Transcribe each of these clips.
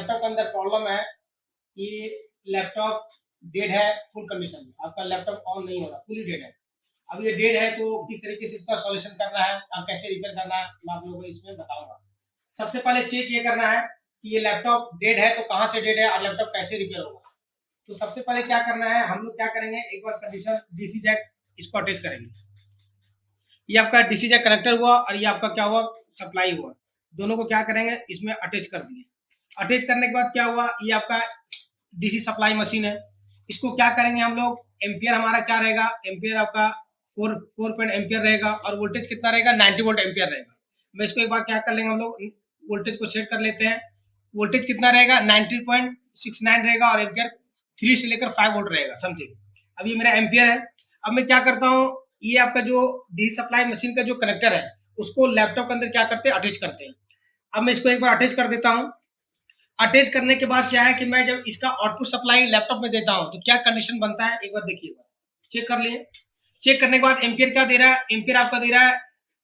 Laptop के अंदर problem है कि लैपटॉप डेड है फुल कंडीशन में, आपका लैपटॉप ऑन नहीं हो रहा, फुली डेड है। अब ये डेड है तो किस तरीके से इसका सॉल्यूशन करना है और कैसे रिपेयर करना है मैं आप लोगों को इसमें बताऊंगा। सबसे पहले चेक ये करना है कि ये लैपटॉप डेड है तो कहाँ से डेड है और लैपटॉप कैसे रिपेयर होगा। तो सबसे पहले क्या करना है, हम लोग क्या करेंगे, एक बार कंडीशन डीसी जैक इसको अटैच करेंगे। ये आपका डीसी जैक कनेक्टर हुआ और ये आपका क्या हुआ, सप्लाई हुआ। दोनों को क्या करेंगे, इसमें अटैच कर दिए। अटैच करने के बाद क्या हुआ, ये आपका डीसी सप्लाई मशीन है। इसको क्या करेंगे हम लोग, एम्पियर हमारा क्या रहेगा, एम्पियर आपका 4 एम्पियर रहेगा और वोल्टेज कितना रहेगा, 90 वोल्ट एम्पियर रहेगा। मैं इसको एक बार क्या कर लेंगे हम लोग, वोल्टेज को सेट कर लेते हैं। वोल्टेज कितना रहेगा, 90.69 रहेगा और एम्पियर 3 से लेकर 5 वोल्ट रहेगा समथिंग। अब ये मेरा एम्पियर है। अब मैं क्या करता हूँ, ये आपका जो डीसी सप्लाई मशीन का जो कनेक्टर है उसको लैपटॉप के अंदर क्या करते हैं, अटैच करते हैं। अब मैं इसको एक बार अटैच कर देता हूँ। अटैच करने के बाद क्या है कि मैं जब इसका आउटपुट सप्लाई लैपटॉप में देता हूं तो क्या कंडीशन बनता है, एक बार देखिएगा। चेक कर लिए। चेक करने के बाद एम्पियर क्या दे रहा है, एम्पियर आपका दे रहा है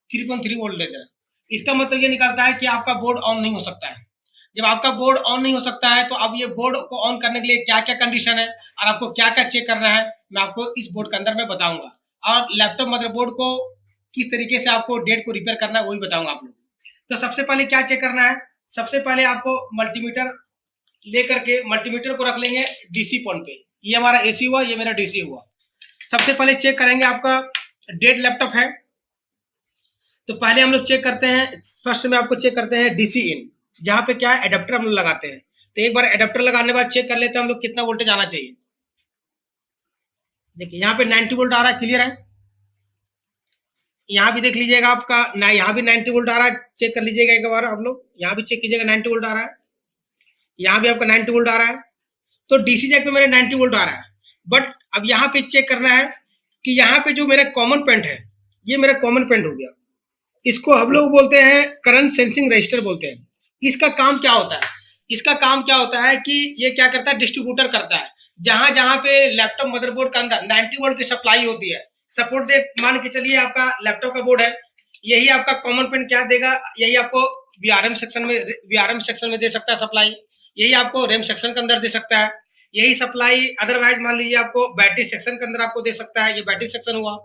3.3 वोल्ट दे रहा है। इसका मतलब ये निकलता है कि आपका बोर्ड ऑन नहीं हो सकता है। जब आपका बोर्ड ऑन नहीं हो सकता है तो अब ये बोर्ड को ऑन करने के लिए क्या क्या कंडीशन है और आपको क्या क्या चेक करना है मैं आपको इस बोर्ड के अंदर में बताऊंगा। और लैपटॉप मदरबोर्ड को किस तरीके से आपको डेट को रिपेयर करना है वही बताऊंगा आप लोग। तो सबसे पहले क्या चेक करना है, सबसे पहले आपको मल्टीमीटर लेकर के मल्टीमीटर को रख लेंगे डीसी पॉइंट पे। ये हमारा एसी हुआ, ये मेरा डीसी हुआ। सबसे पहले चेक करेंगे आपका डेड लैपटॉप है तो पहले हम लोग चेक करते हैं, फर्स्ट में आपको चेक करते हैं डीसी इन, जहां पे क्या है एडेप्टर हम लोग लगाते हैं। तो एक बार एडेप्टर लगाने के बाद चेक कर लेते हैं हम लोग कितना वोल्टेज आना चाहिए। देखिए यहाँ पे 90 वोल्ट आ रहा है, क्लियर है। यहाँ भी देख लीजिएगा आपका ना, यहाँ भी 90 वोल्ट आ रहा है, चेक कर लीजिएगा एक बार आप लोग। यहाँ भी चेक कीजिएगा 90 वोल्ट आ रहा है, यहाँ भी आपका 90 वोल्ट आ रहा है। तो डीसी जैक पे मेरे 90 वोल्ट आ रहा है। बट अब यहाँ पे चेक करना है कि यहाँ पे जो मेरा कॉमन पेंट है, ये मेरा कॉमन पेंट हो गया। इसको हम लोग बोलते हैं करंट सेंसिंग रजिस्टर बोलते हैं। इसका काम क्या होता है, इसका काम क्या होता है कि ये क्या करता है, डिस्ट्रीब्यूटर करता है। जहां जहां पे लैपटॉप मदरबोर्ड के अंदर 90 वोल्ट की सप्लाई होती है, सपोर्ट दे मान के चलिए आपका लैपटॉप का बोर्ड है, यही आपका कॉमन पेंट क्या देगा, यही आपको वीआरएम सेक्शन में दे सकता है सप्लाई, यही आपको रैम सेक्शन के अंदर दे सकता है, यही सप्लाई अदरवाइज मान लीजिए आपको बैटरी सेक्शन के अंदर आपको दे सकता है, ये बैटरी सेक्शन हुआ।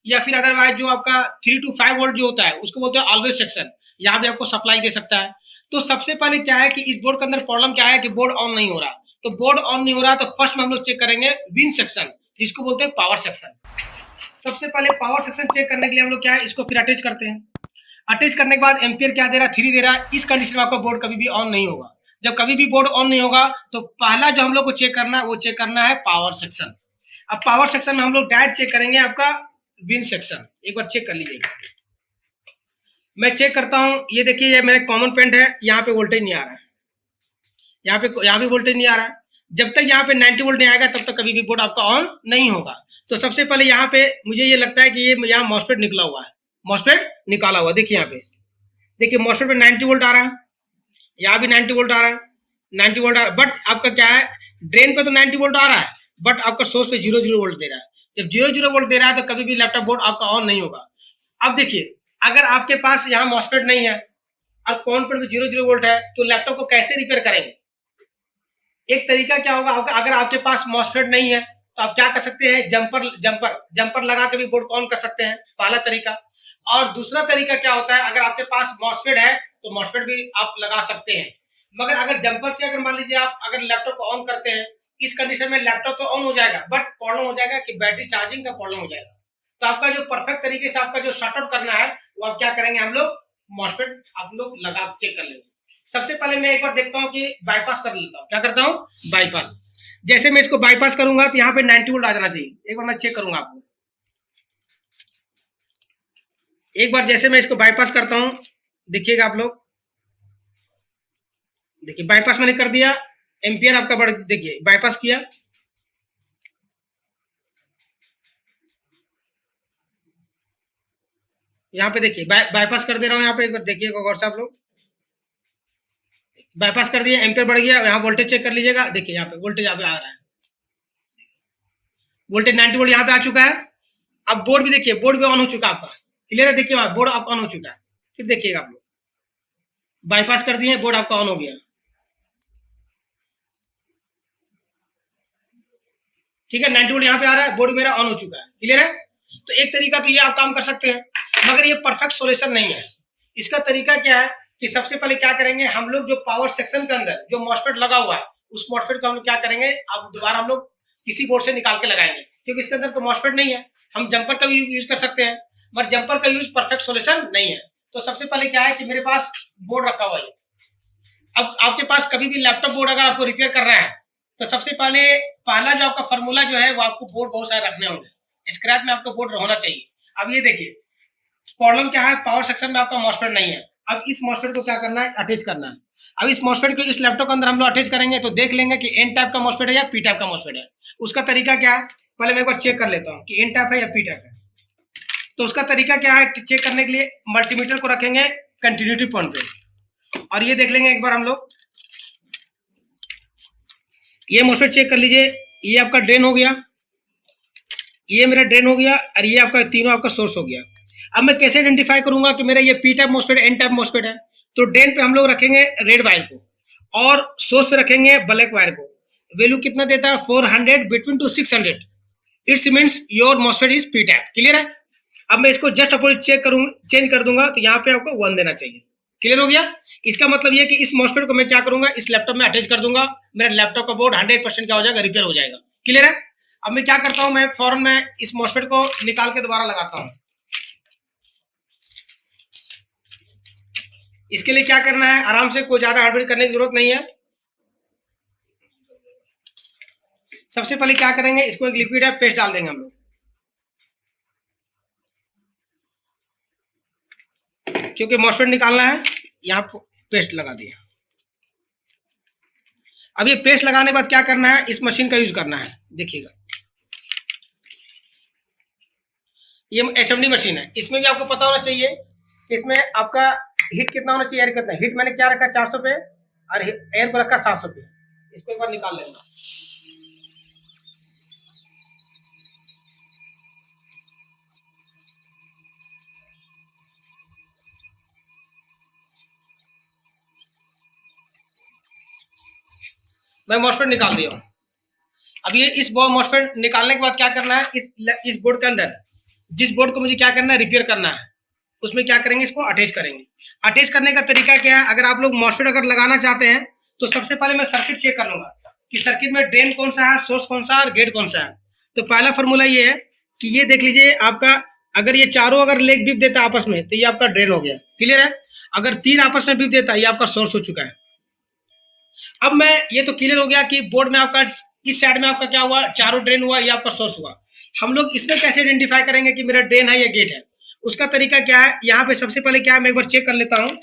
या फिर अदरवाइज जो आपका 3 to 5 वोल्ट जो होता है उसको बोलते हैं ऑलवेज सेक्शन, यहाँ भी आपको सप्लाई दे सकता है। तो सबसे पहले क्या है कि इस बोर्ड के अंदर प्रॉब्लम क्या है कि बोर्ड ऑन नहीं हो रहा। तो बोर्ड ऑन नहीं हो रहा तो फर्स्ट में हम लोग चेक करेंगे विन सेक्शन, जिसको बोलते हैं पावर सेक्शन। सबसे पहले पावर सेक्शन चेक करने के लिए हम लोग क्या है, इसको फिर अटैच करते हैं। अटैच करने के बाद एम्पियर क्या दे रहा है, 3 दे रहा है। इस कंडीशन में आपका बोर्ड कभी भी ऑन नहीं होगा। जब कभी भी बोर्ड ऑन नहीं होगा तो पहला जो हम लोग को चेक करना है वो चेक करना है पावर सेक्शन। अब पावर सेक्शन में हम लोग डायरेक्ट चेक करेंगे आपका विन सेक्शन, एक बार चेक कर लीजिएगा। मैं चेक करता हूं, ये देखिए ये मेरा कॉमन पेंट है, यहाँ पे वोल्टेज नहीं आ रहा है, यहाँ भी वोल्टेज नहीं आ रहा है। जब तक यहाँ पे 90 वोल्ट नहीं आएगा तब तक कभी भी बोर्ड आपका ऑन नहीं होगा। तो सबसे पहले यहाँ पे मुझे ये लगता है कि ये यहाँ मॉसफेट निकला हुआ है, मॉसफेट निकाला हुआ। देखिए यहाँ पे, देखिए मॉसफेट पे 90 वोल्ट आ रहा है, यहाँ भी 90 वोल्ट आ रहा है, 90 वोल्ट आ रहा है। बट आपका क्या है, ड्रेन पे तो 90 वोल्ट आ रहा है बट आपका सोर्स पे 0 वोल्ट दे रहा है। जब 0 वोल्ट दे रहा है तो कभी भी लैपटॉप बोर्ड आपका ऑन नहीं होगा। अब देखिए अगर आपके पास यहाँ मॉसफेट नहीं है और कौन पर भी 0 वोल्ट है तो लैपटॉप को कैसे रिपेयर करेंगे। एक तरीका क्या होगा, अगर आपके पास मॉसफेट नहीं है तो आप क्या कर सकते हैं, जंपर लगा के भी बोर्ड को ऑन कर सकते हैं, पहला तरीका। और दूसरा तरीका क्या होता है, अगर आपके पास मॉसफेट है तो मॉसफेट भी आप लगा सकते हैं। मगर अगर जंपर से अगर मान लीजिए आप अगर लैपटॉप को ऑन करते हैं, इस कंडीशन में लैपटॉप तो ऑन हो जाएगा बट प्रॉब्लम हो जाएगा कि बैटरी चार्जिंग का प्रॉब्लम हो जाएगा। तो आपका जो परफेक्ट तरीके से आपका जो शॉर्ट आउट करना है वो आप क्या करेंगे, हम लोग मॉसफेट आप लोग लगा चेक कर लेंगे। सबसे पहले मैं एक बार देखता हूँ कि बाईपास कर लेता हूँ, क्या करता हूँ बाईपास। जैसे मैं इसको बाईपास करूंगा तो यहाँ पे 90 वोल्ट आ जाना चाहिए। एक बार मैं चेक करूंगा आपको, एक बार जैसे मैं इसको बाईपास करता हूँ देखिएगा आप लोग। देखिए बाईपास मैंने कर दिया, एम्पियर आपका बढ़, देखिए बाईपास किया, यहाँ पे देखिए बाईपास कर दे रहा हूँ। यहाँ पे एक बार देखिएगा गौर से आप लोग, बाईपास कर दिया, एम्पियर बढ़ गया। यहाँ वोल्टेज चेक कर लीजिएगा, देखिए यहाँ पे वोल्टेज यहाँ पे आ रहा है, वोल्टेज 90 वोल्ट यहाँ पे आ चुका है। अब बोर्ड भी देखिए, बोर्ड भी ऑन हो चुका है आपका, क्लियर है। देखिए बोर्ड आप ऑन हो चुका है। फिर देखिएगा आप लोग बाईपास कर दिए, बोर्ड आपका ऑन हो गया। ठीक है, 90 वोल्ट यहाँ पे आ रहा है, बोर्ड मेरा ऑन हो चुका है। क्लियर है? तो एक तरीका तो ये आप काम कर सकते हैं, मगर ये परफेक्ट सॉल्यूशन नहीं है। इसका तरीका क्या है कि सबसे पहले क्या करेंगे हम लोग, जो पावर सेक्शन के अंदर जो मॉसफेट लगा हुआ है उस मॉसफेट को हम लोग क्या करेंगे, अब दोबारा हम लोग किसी बोर्ड से निकाल के लगाएंगे, क्योंकि इसके अंदर तो मॉसफेट नहीं है। हम जंपर का भी यूज कर सकते हैं, मगर जंपर का यूज परफेक्ट सॉल्यूशन नहीं है। तो सबसे पहले क्या है कि मेरे पास बोर्ड रखा हुआ है। अब आपके पास कभी भी लैपटॉप बोर्ड अगर आपको रिपेयर कर रहा है तो सबसे पहला जो आपका फॉर्मूला जो है वो आपको बोर्ड बहुत सारे रखने होंगे। स्क्रैप में आपको बोर्ड होना चाहिए। अब ये देखिए प्रॉब्लम क्या है, पावर सेक्शन में आपका मॉसफेट नहीं है। अब इस मॉसफेट को क्या करना है, अटैच करना है। अब इस मॉसफेट को इस लैपटॉप के अंदर हम लोग अटैच करेंगे तो देख लेंगे कि एन टाइप का मॉसफेट है या पी टाइप का मॉसफेट है। उसका तरीका क्या है, पहले मैं एक बार चेक कर लेता हूँ कि एन टाइप है या पी टाइप है। तो उसका तरीका क्या है, चेक करने के लिए मल्टीमीटर को रखेंगे कंटिन्यूटी पॉइंट पे और ये देख लेंगे एक बार हम लोग। ये मॉसफेट चेक कर लीजिए, ये आपका ड्रेन हो गया, ये मेरा ड्रेन हो गया और ये आपका तीनों आपका सोर्स हो गया। अब मैं कैसे आइडेंटिफाई करूंगा कि मेरा ये P type MOSFET N type MOSFET है। तो ड्रेन पे हम लोग रखेंगे रेड वायर को और सोर्स पे रखेंगे ब्लैक वायर को। वैल्यू कितना देता है, 400 between two 600। It's means your MOSFET is P type. Clear है? अब मैं इसको जस्ट अपोजिट चेंज कर दूंगा तो यहाँ पे आपको 1 देना चाहिए। क्लियर हो गया? इसका मतलब ये कि इस मॉसफेट को मैं क्या करूंगा, इस लैपटॉप में अटैच कर दूंगा, मेरा लैपटॉप का बोर्ड 100% क्या हो जाएगा, रिपेयर हो जाएगा। क्लियर है? अब मैं क्या करता हूं, मैं फौरन में इस मॉसफेट को निकाल के दोबारा लगाता हूं। इसके लिए क्या करना है, आराम से, कोई ज्यादा हड़बड़ी करने की जरूरत नहीं है। सबसे पहले क्या करेंगे, इसको एक लिक्विड है पेस्ट डाल देंगे हम लोग, क्योंकि मॉसफेट निकालना है। यहाँ पेस्ट लगा दिया। अब ये पेस्ट लगाने के बाद क्या करना है, इस मशीन का यूज करना है। देखिएगा ये एसएमडी मशीन है, इसमें भी आपको पता होना चाहिए कि इसमें आपका हीट कितना होना चाहिए, एयर कितना। हीट मैंने क्या रखा 400 पे और एयर को रखा 700 पे। इसको एक बार निकाल लेंगे। मैं मॉसफेट निकाल दिया हूँ। अब ये इस मॉसफेट निकालने के बाद क्या करना है, इस बोर्ड के अंदर जिस बोर्ड को मुझे क्या करना है, रिपेयर करना है, उसमें क्या करेंगे, इसको अटैच करेंगे। अटैच करने का तरीका क्या है, अगर आप लोग मॉसफेट अगर लगाना चाहते हैं तो सबसे पहले मैं सर्किट चेक कर लूंगा कि सर्किट में ड्रेन कौन सा है, सोर्स कौन सा है और गेट कौन सा है। तो पहला फॉर्मूला ये है कि ये देख लीजिए आपका, अगर ये चारों अगर लेग बीप देता है आपस में तो ये आपका ड्रेन हो गया। क्लियर है? अगर 3 आपस में बीप देता है ये आपका सोर्स हो चुका है। अब मैं ये तो क्लियर हो गया कि बोर्ड में आपका इस साइड में आपका क्या हुआ, चारों ड्रेन हुआ, ये आपका सोर्स हुआ। हम लोग इसमें कैसे आइडेंटिफाई करेंगे कि मेरा ड्रेन है या गेट है, उसका तरीका क्या है, यहाँ पे सबसे पहले क्या है, मैं एक बार चेक कर लेता हूँ।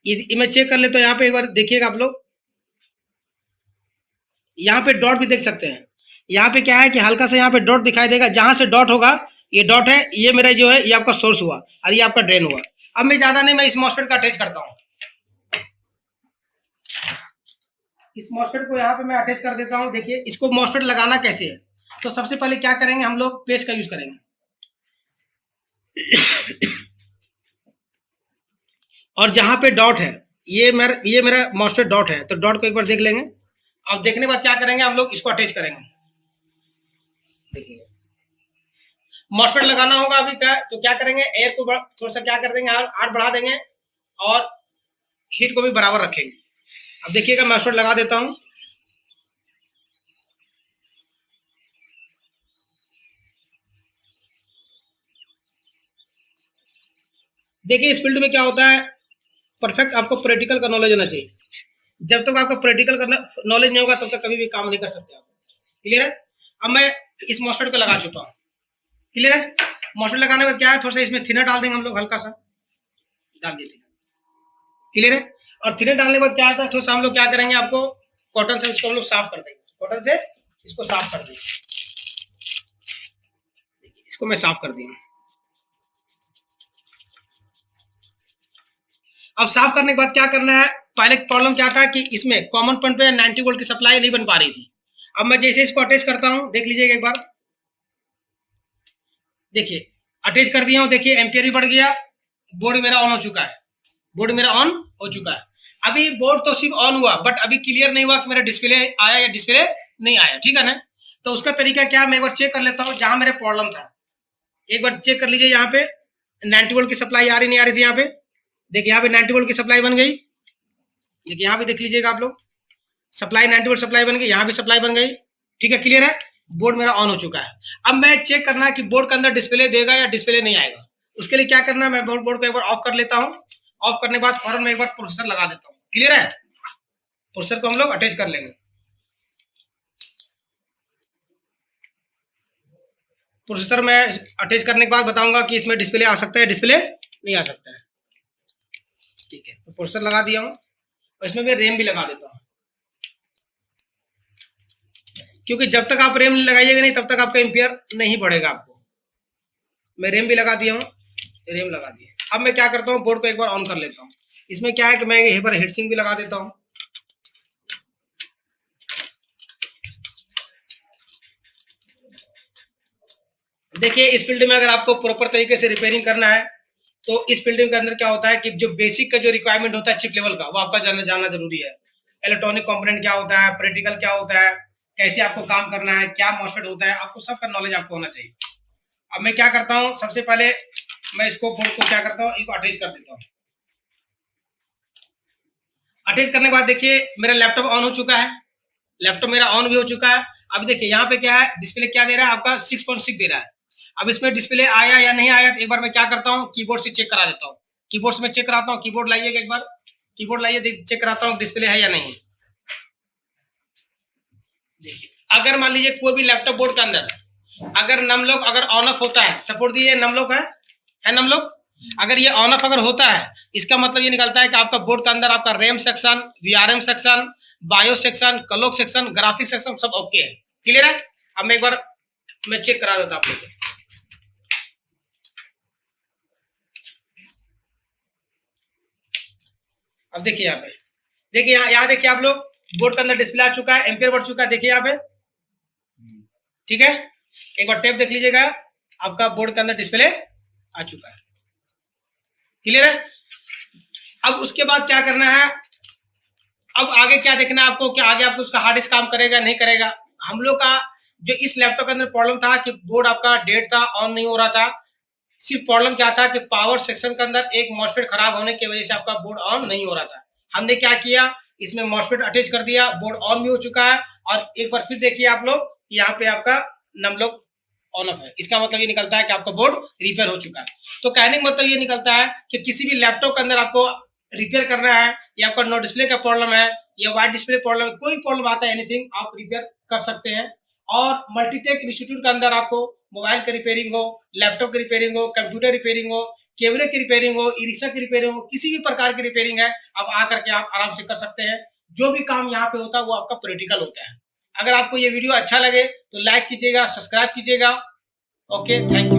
ये मैं चेक कर लेता हूँ, यहाँ पे एक बार देखिएगा आप लोग, यहाँ पे डॉट भी देख सकते हैं। यहाँ पे क्या है कि हल्का सा यहाँ पे डॉट दिखाई देगा, जहां से डॉट होगा ये डॉट है, ये मेरा जो है ये आपका सोर्स हुआ और ये आपका ड्रेन हुआ। अब मैं ज्यादा नहीं, मैं इस मॉसफेट का अटैच करता हूँ। इस मॉसफेट को यहाँ पे मैं अटैच कर देता हूँ। देखिए इसको मॉसफेट लगाना कैसे है, तो सबसे पहले क्या करेंगे, हम लोग पेस्ट का यूज करेंगे और जहां पे डॉट है, ये मेरा मॉसफेट डॉट है, तो डॉट को एक बार देख लेंगे। अब देखने के बाद क्या करेंगे, हम लोग इसको अटैच करेंगे। देखिए मॉसफेट लगाना होगा अभी क्या, तो क्या करेंगे, एयर को थोड़ा सा क्या कर देंगे, आर बढ़ा देंगे और हीट को भी बराबर रखेंगे। अब देखिएगा मॉसफेट लगा देता हूं। देखिए इस फील्ड में क्या होता है, परफेक्ट आपको प्रैक्टिकल का नॉलेज होना चाहिए। जब तक आपका प्रैक्टिकल का नॉलेज नहीं होगा तब तक कभी भी काम नहीं कर सकते आप। क्लियर है? अब मैं इस मॉसफेट को लगा चुका हूँ। क्लियर है? मॉसफेट लगाने के बाद क्या है, थोड़ा सा इसमें थिनर डाल देंगे हम लोग, हल्का सा डाल देते हैं। क्लियर है? और थिनर डालने के बाद क्या आता है, थोड़ा सा हम लोग क्या करेंगे, आपको कॉटन से इसको हम लोग साफ कर देंगे। कॉटन से इसको साफ कर देंगे। इसको मैं साफ कर दिया। अब साफ करने के बाद क्या करना है, पहले प्रॉब्लम क्या था कि इसमें कॉमन पॉइंट पे 90 वोल्ट की सप्लाई नहीं बन पा रही थी। अब मैं जैसे इसको अटैच करता हूं, देख लीजिएगा एक बार, देखिए अटैच कर दिया हूं, देखिए एम्पियर भी बढ़ गया, बोर्ड मेरा ऑन हो चुका है। बोर्ड मेरा ऑन हो चुका है। अभी बोर्ड तो सिर्फ ऑन हुआ, बट अभी क्लियर नहीं हुआ कि मेरा डिस्प्ले आया या डिस्प्ले नहीं आया, ठीक है ना। तो उसका तरीका क्या, मैं एक बार चेक कर लेता हूँ जहां मेरे प्रॉब्लम था। एक बार चेक कर लीजिए, यहाँ पे 90 वोल्ट की सप्लाई आ रही नहीं आ रही थी। यहाँ पे देखिए, यहाँ पे 90 वोल्ट की सप्लाई बन गई। देखिए यहाँ पे देख लीजिएगा आप लोग, सप्लाई 90 वोल्ट सप्लाई बन गई, यहाँ भी सप्लाई बन गई, ठीक है, क्लियर है। बोर्ड मेरा ऑन हो चुका है। अब मैं चेक करना है कि बोर्ड के अंदर डिस्प्ले देगा या डिस्प्ले नहीं आएगा। उसके लिए क्या करना है, मैं बोर्ड को एक बार ऑफ कर लेता हूँ। ऑफ करने के बाद फौरन मैं एक बार प्रोसेसर लगा देता हूँ, क्लियर है। प्रोसेसर को हम लोग अटैच कर लेंगे। प्रोसेसर में अटैच करने के बाद बताऊंगा कि इसमें डिस्प्ले आ सकता है, डिस्प्ले नहीं आ सकता है, ठीक है। तो प्रोसेसर लगा दिया हूँ और इसमें मैं रैम भी लगा देता हूँ, क्योंकि जब तक आप रैम लगाइएगा नहीं तब तक आपका एम्पियर नहीं बढ़ेगा आपको। मैं रैम भी लगा दिया हूँ, रैम लगा दिया। अब मैं क्या करता हूँ, बोर्ड को एक बार ऑन कर लेता हूँ। इसमें क्या है कि मैं यहीं पर हीटसिंक भी लगा देता हूँ। देखिए, इस फील्ड में अगर आपको प्रॉपर तरीके से रिपेयरिंग करना है तो इस फील्ड के अंदर क्या होता है कि जो बेसिक का जो रिक्वायरमेंट होता है चिप लेवल का, वो आपका जानना जरूरी है। इलेक्ट्रॉनिक कंपोनेंट क्या होता है, प्रैक्टिकल क्या होता है, कैसे आपको काम करना है, क्या मॉसफेट होता है, आपको सबका नॉलेज आपको होना चाहिए। अब मैं क्या करता हूँ, सबसे पहले मैं इसको बोर्ड को क्या करता हूँ, इसको अटैच कर देता हूँ। अटैच करने के बाद देखिए मेरा लैपटॉप ऑन हो चुका है, लैपटॉप मेरा ऑन भी हो चुका है। अब देखिए यहाँ पे क्या है, डिस्प्ले क्या दे रहा है आपका 6.6 दे रहा है। अब इसमें डिस्प्ले आया या नहीं आया, तो एक बार मैं क्या करता हूँ, कीबोर्ड से चेक करा देता हूँ। कीबोर्ड से मैं चेक कराता हूँ, कीबोर्ड लाइएगा एक बार, कीबोर्ड लाइए, चेक कराता हूँ डिस्प्ले है या नहीं। देखिए, अगर मान लीजिए कोई भी लैपटॉप बोर्ड के अंदर अगर नमलॉक अगर ऑन ऑफ होता है, सपोर्ट दिए नमलॉक है नमलॉक, अगर ये ऑन ऑफ अगर होता है, इसका मतलब ये निकलता है कि आपका बोर्ड के अंदर आपका RAM section, VRM section, BIOS section, clock section, graphic section सब ओके है, क्लियर है। अब मैं एक बार मैं चेक करा देता आप लोग को। अब देखिए यहाँ पे, देखिए यहाँ देखिए आप लोग, बोर्ड के अंदर डिस्प्ले आ चुका है, एम्पियर बढ़ चुका है, देखिए यहाँ पे, ठीक है। एक बार टेप देख लीजिएगा, आपका बोर्ड के अंदर डिस्प्ले आ चुका है, क्लियर है। अब उसके बाद क्या करना है, अब आगे क्या देखना है आपको, क्या आगे आपको उसका हार्ड डिस्क काम करेगा नहीं करेगा। हम लोग का जो इस लैपटॉप के अंदर प्रॉब्लम था कि बोर्ड आपका डेड था, ऑन नहीं हो रहा था। सिर्फ प्रॉब्लम क्या था कि पावर सेक्शन के अंदर एक मॉसफेट खराब होने की वजह से आपका बोर्ड ऑन नहीं हो रहा था। हमने क्या किया, इसमें मॉसफेट अटैच कर दिया, बोर्ड ऑन भी हो चुका है। और एक बार फिर देखिए आप लोग, यहाँ पे आपका नमलॉक ऑन ऑफ है, इसका मतलब ये निकलता है कि आपका बोर्ड रिपेयर हो चुका है। तो कहने का मतलब ये निकलता है कि किसी भी लैपटॉप के अंदर आपको रिपेयर करना है, या आपका नो डिस्प्ले का प्रॉब्लम है, या वाइट डिस्प्ले प्रॉब्लम है, कोई प्रॉब्लम आता है, एनीथिंग आप रिपेयर कर सकते हैं। और मल्टीटेक इंस्टीट्यूट के अंदर आपको मोबाइल की रिपेयरिंग हो, लैपटॉप की रिपेयरिंग हो, कंप्यूटर रिपेयरिंग हो, कैमरे की रिपेयरिंग हो, ई रिक्शा की रिपेयरिंग हो, किसी भी प्रकार की रिपेयरिंग है, अब आकर के आप आराम से कर सकते हैं। जो भी काम यहाँ पे होता है वो आपका प्रैक्टिकल होता है। अगर आपको ये वीडियो अच्छा लगे तो लाइक कीजिएगा, सब्सक्राइब कीजिएगा। Okay, thank you.